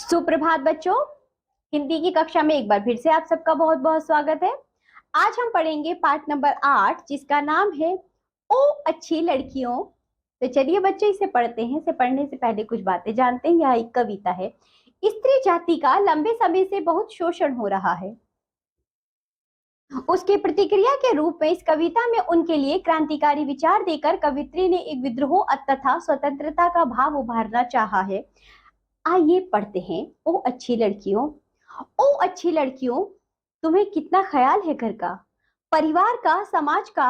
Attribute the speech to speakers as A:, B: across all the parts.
A: सुप्रभात बच्चों। हिंदी की कक्षा में एक बार फिर से आप सबका बहुत बहुत स्वागत है। आज हम पढ़ेंगे पाठ नंबर 8 जिसका नाम है ओ अच्छी लड़कियों। तो चलिए बच्चे इसे पढ़ते हैं। इसे पढ़ने से पहले कुछ बातें जानते हैं। यह एक कविता है। स्त्री जाति का लंबे समय से बहुत शोषण हो रहा है। उसकी प्रतिक्रिया के रूप में इस कविता में उनके लिए क्रांतिकारी विचार देकर कवित्री ने एक विद्रोह तथा स्वतंत्रता का भाव उभारना चाहा है। आइए पढ़ते हैं। ओ अच्छी लड़कियों, ओ अच्छी लड़कियों, तुम्हें कितना ख्याल है घर का, परिवार का, समाज का।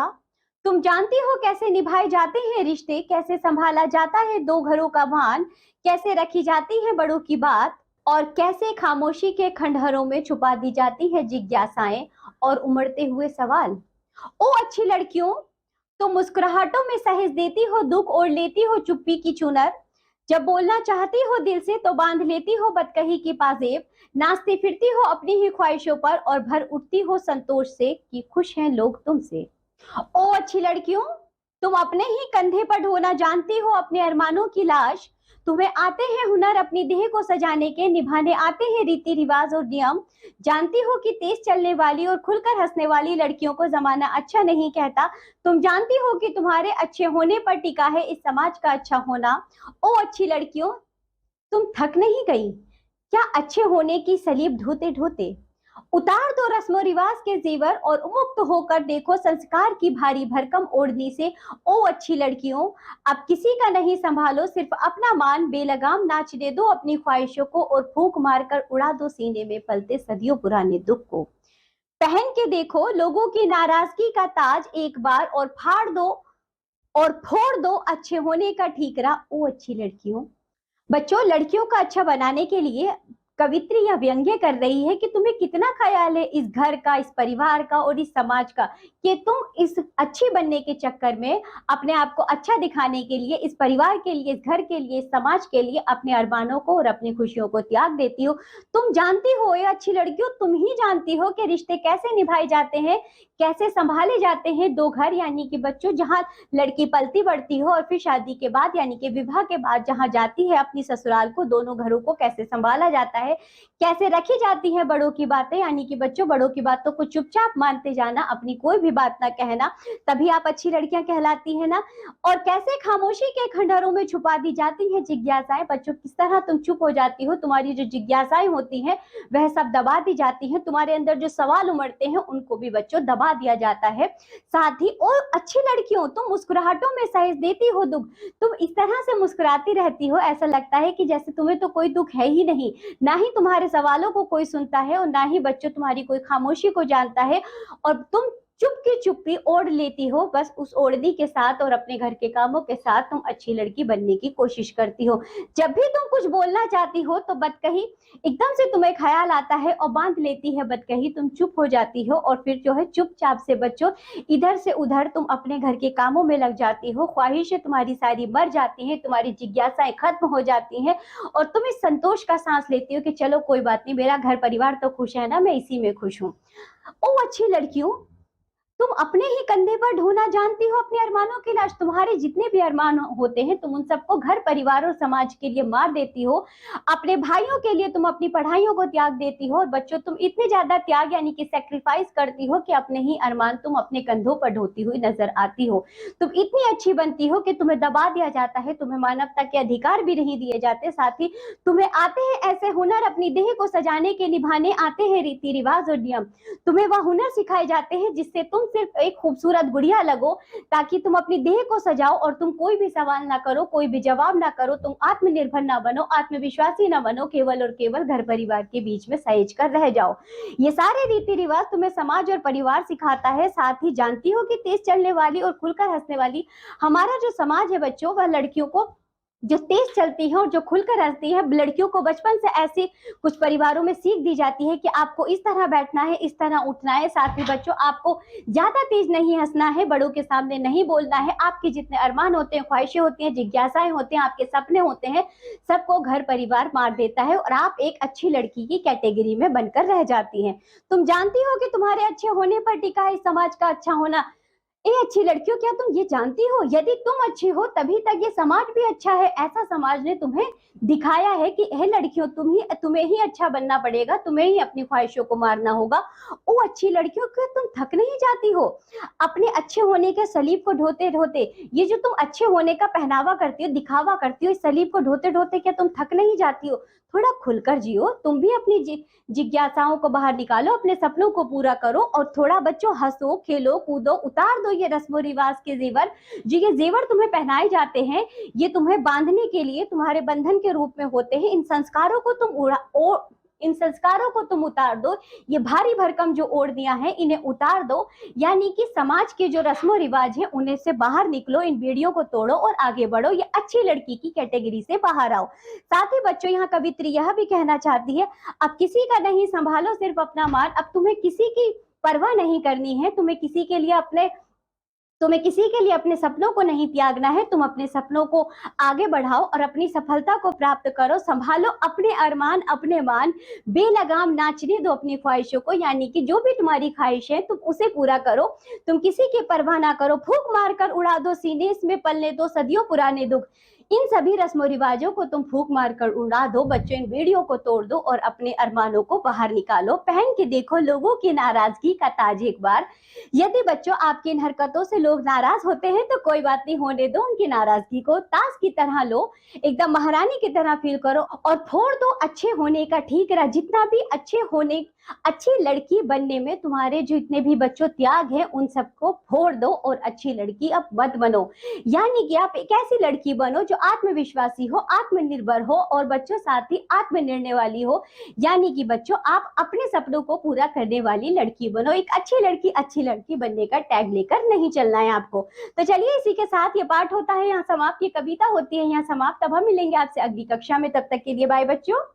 A: तुम जानती हो कैसे निभाए जाते हैं रिश्ते, कैसे संभाला जाता है दो घरों का भान, कैसे रखी जाती है बड़ों की बात और कैसे खामोशी के खंडहरों में छुपा दी जाती है जिज्ञासाएं और उमड़ते हुए सवाल। ओ अच्छी लड़कियों, तुम मुस्कुराहटों में सहेज देती हो दुख और लेती हो चुप्पी की चुनर। जब बोलना चाहती हो दिल से तो बांध लेती हो बदकही की पाजेब। नाचती फिरती हो अपनी ही ख्वाहिशों पर और भर उठती हो संतोष से कि खुश हैं लोग तुमसे। ओ अच्छी लड़कियों, तुम अपने ही कंधे पर ढोना जानती हो अपने अरमानों की लाश। तुम्हें आते हैं हुनर अपनी देह को सजाने के, निभाने आते हैं रीति रिवाज और नियम। जानती हो कि तेज चलने वाली और खुलकर हंसने वाली लड़कियों को जमाना अच्छा नहीं कहता। तुम जानती हो कि तुम्हारे अच्छे होने पर टिका है इस समाज का अच्छा होना। ओ अच्छी लड़कियों, तुम थक नहीं गई क्या अच्छे होने की सलीब ढोते ढोते? उतार दो रस्मो रिवाज के जेवर और मुक्त होकर देखो संस्कार की भारी भरकम ओढ़नी से। ओ अच्छी लड़कियों, अब किसी का नहीं संभालो सिर्फ अपना मान, बेलगाम नाचने दो अपनी ख्वाहिशों को और फूंक मारकर उड़ा दो सीने में पलते सदियों पुराने दुख को। पहन के देखो लोगों की नाराजगी का ताज एक बार और फाड़ दो और फोड़ दो अच्छे होने का ठीकरा। ओ अच्छी लड़कियों। बच्चों, लड़कियों का अच्छा बनाने के लिए कवित्री यह व्यंग्य कर रही है कि तुम्हें कितना ख्याल है इस घर का, इस परिवार का और इस समाज का, कि तुम इस अच्छी बनने के चक्कर में अपने आप को अच्छा दिखाने के लिए इस परिवार के लिए, इस घर के लिए, इस समाज के लिए अपने अरमानों को और अपनी खुशियों को त्याग देती हो। तुम जानती हो ये अच्छी लड़कियों, तुम ही जानती हो कि रिश्ते कैसे निभाए जाते हैं, कैसे संभाले जाते हैं दो घर यानी कि बच्चों, जहाँ लड़की पलती बढ़ती हो और फिर शादी के बाद यानी कि विवाह के बाद जहाँ जाती है अपनी ससुराल को, दोनों घरों को कैसे संभाला जाता है, कैसे रखी जाती है बड़ों की बातें यानी कि बच्चों बड़ों की बातों को चुपचाप मानते जाना, अपनी कोई भी बात ना कहना, तभी आप अच्छी लड़कियां कहलाती है ना। और कैसे खामोशी के खंडहरों में छुपा दी जाती है जिज्ञासाएं। बच्चों, किस तरह तुम चुप हो जाती हो, तुम्हारी जो जिज्ञासाएं होती हैं वह सब दबा दी जाती हैं, तुम्हारे अंदर जो सवाल उमड़ते हैं उनको भी बच्चों दबा दिया जाता है। साथ ही और अच्छी लड़कियों, तुम मुस्कुराहटों में सहेज देती हो दुख। तुम इस तरह से मुस्कुराती रहती हो, ऐसा लगता है कि जैसे तुम्हें तो कोई दुख है ही नहीं, ना ही तुम्हारे सवालों को कोई सुनता है और ना ही बच्चों तुम्हारी कोई खामोशी को जानता है। और तुम चुपकी चुप्पी ओढ़ लेती हो बस उस ओढ़नी के साथ और अपने घर के कामों के साथ तुम अच्छी लड़की बनने की कोशिश करती हो। जब भी तुम कुछ बोलना चाहती हो तो बदकही एकदम से तुम्हें ख्याल आता है और बांध लेती है बदकही, तुम चुप हो जाती हो और फिर जो है चुपचाप से बच्चों इधर से उधर तुम अपने घर के कामों में लग जाती हो। ख्वाहिशें तुम्हारी सारी मर जाती हैं, तुम्हारी जिज्ञासाएं खत्म हो जाती हैं और तुम इस संतोष का सांस लेती हो कि चलो कोई बात नहीं, मेरा घर परिवार तो खुश है ना, मैं इसी में खुश हूँ। ओ अच्छी लड़कियों, तुम अपने ही कंधे पर ढोना जानती हो अपने अरमानों की लाश। तुम्हारे जितने भी अरमान होते हैं तुम उन सबको घर परिवार और समाज के लिए मार देती हो। अपने भाइयों के लिए तुम अपनी पढ़ाइयों को त्याग देती हो और बच्चों तुम इतने ज्यादा त्याग यानी कि सेक्रीफाइस करती हो कि अपने ही अरमान तुम अपने कंधों पर ढोती हुई नजर आती हो। तुम इतनी अच्छी बनती हो कि तुम्हें दबा दिया जाता है, तुम्हें मानवता के अधिकार भी नहीं दिए जाते। साथ ही तुम्हें आते हैं ऐसे हुनर अपनी देह को सजाने के, निभाने आते हैं रीति रिवाज और नियम। तुम्हें वह हुनर सिखाए जाते हैं जिससे तुम सिर्फ एक खूबसूरत गुड़िया लगो, ताकि तुम अपनी देह को सजाओ और तुम कोई भी सवाल ना करो, कोई भी जवाब ना करो, तुम आत्मनिर्भर ना बनो, आत्मविश्वासी ना बनो, केवल और केवल घर परिवार के बीच में सहेज कर रह जाओ। ये सारे रीति रिवाज तुम्हें समाज और परिवार सिखाता है। साथ ही जानती हो कि तेज चलने वाली और खुलकर हंसने वाली हमारा जो समाज है बच्चों, वह लड़कियों को जो तेज चलती है और जो खुलकर हंसती है, लड़कियों को बचपन से ऐसी कुछ परिवारों में सीख दी जाती है कि आपको इस तरह बैठना है, इस तरह उठना है। साथ ही बच्चों आपको ज्यादा तेज नहीं हंसना है, बड़ों के सामने नहीं बोलना है। आपके जितने अरमान होते हैं, ख्वाहिशें होती हैं, जिज्ञासाएं होते हैं, आपके सपने होते हैं, सबको घर परिवार मार देता है और आप एक अच्छी लड़की की कैटेगरी में बनकर रह जाती हैं। तुम जानती हो कि तुम्हारे अच्छे होने पर टिका है इस समाज का अच्छा होना। ए अच्छी लड़कियों, क्या तुम ये जानती हो, यदि तुम अच्छी हो तभी तक ये समाज भी अच्छा है। ऐसा समाज ने तुम्हें दिखाया है कि हे लड़कियों, तुम्हें ही अच्छा बनना पड़ेगा, तुम्हें ही अपनी ख्वाहिशों को मारना होगा। ओ अच्छी लड़कियों, क्या तुम थक नहीं जाती हो अपने अच्छे होने के सलीब को ढोते ढोते? ये जो तुम अच्छे होने का पहनावा करती हो, दिखावा करती हो, इस सलीब को ढोते ढोते क्या तुम थक नहीं जाती हो? थोड़ा खुलकर जियो, तुम भी अपनी जिज्ञासाओं को बाहर निकालो, अपने सपनों को पूरा करो और थोड़ा बच्चों हंसो, खेलो, कूदो, उतार दो ये रस्मो रिवाज के जेवर। जो ये जेवर तुम्हें पहनाए जाते हैं, ये तुम्हें बांधने के लिए तुम्हारे बंधन के रूप में होते हैं। इन संस्कारों को तुम उतार दो, ये भारी भरकम जो ओढ़नियां हैं इन्हें उतार दो, यानी कि समाज के जो रस्मो रिवाज है उन्हें से बाहर निकलो, इन बेड़ियों को तोड़ो और आगे बढ़ो, ये अच्छी लड़की की कैटेगरी से बाहर आओ। साथ ही बच्चों, यहाँ कवित्री यह भी कहना चाहती है, अब किसी का नहीं संभालो सिर्फ अपना मान। अब तुम्हें किसी की परवाह नहीं करनी है, तुम्हें किसी के लिए अपने सपनों को नहीं त्यागना है। तुम अपने सपनों को आगे बढ़ाओ और अपनी सफलता को प्राप्त करो। संभालो अपने अरमान, अपने मान, बेलगाम नाचने दो अपनी ख्वाहिशों को, यानी कि जो भी तुम्हारी ख्वाहिश है तुम उसे पूरा करो। तुम किसी की परवाह ना करो, फूंक मारकर उड़ा दो सीने, इसमें पलने दो सदियों पुराने दुख। इन सभी रस्मों रिवाजों को तुम फूंक मारकर उड़ा दो बच्चों, इन बेड़ियों को तोड़ दो और अपने अरमानों को बाहर निकालो। पहन के देखो लोगों की नाराजगी का ताज एक बार। यदि बच्चों आपकी इन हरकतों से लोग नाराज होते हैं तो कोई बात नहीं, होने दो उनकी नाराजगी को, ताश की तरह लो, एकदम महारानी की तरह फील करो और फोड़ दो अच्छे होने का ठीकरा। जितना भी अच्छी लड़की बनने में तुम्हारे जितने भी बच्चों त्याग है उन सबको फोड़ दो और अच्छी लड़की अब मत बनो। यानी कि आप एक ऐसी लड़की बनो जो आत्मविश्वासी हो, आत्मनिर्भर हो और बच्चों साथ ही आत्मनिर्णय वाली हो। यानी कि बच्चों, आप अपने सपनों को पूरा करने वाली लड़की बनो। एक अच्छी लड़की बनने का टैग लेकर नहीं चलना है आपको। तो चलिए, इसी के साथ ये पाठ होता है यहाँ समाप्त, ये कविता होती है यहाँ समाप्त। तब हम मिलेंगे आपसे अगली कक्षा में, तब तक के लिए बाय बच्चों।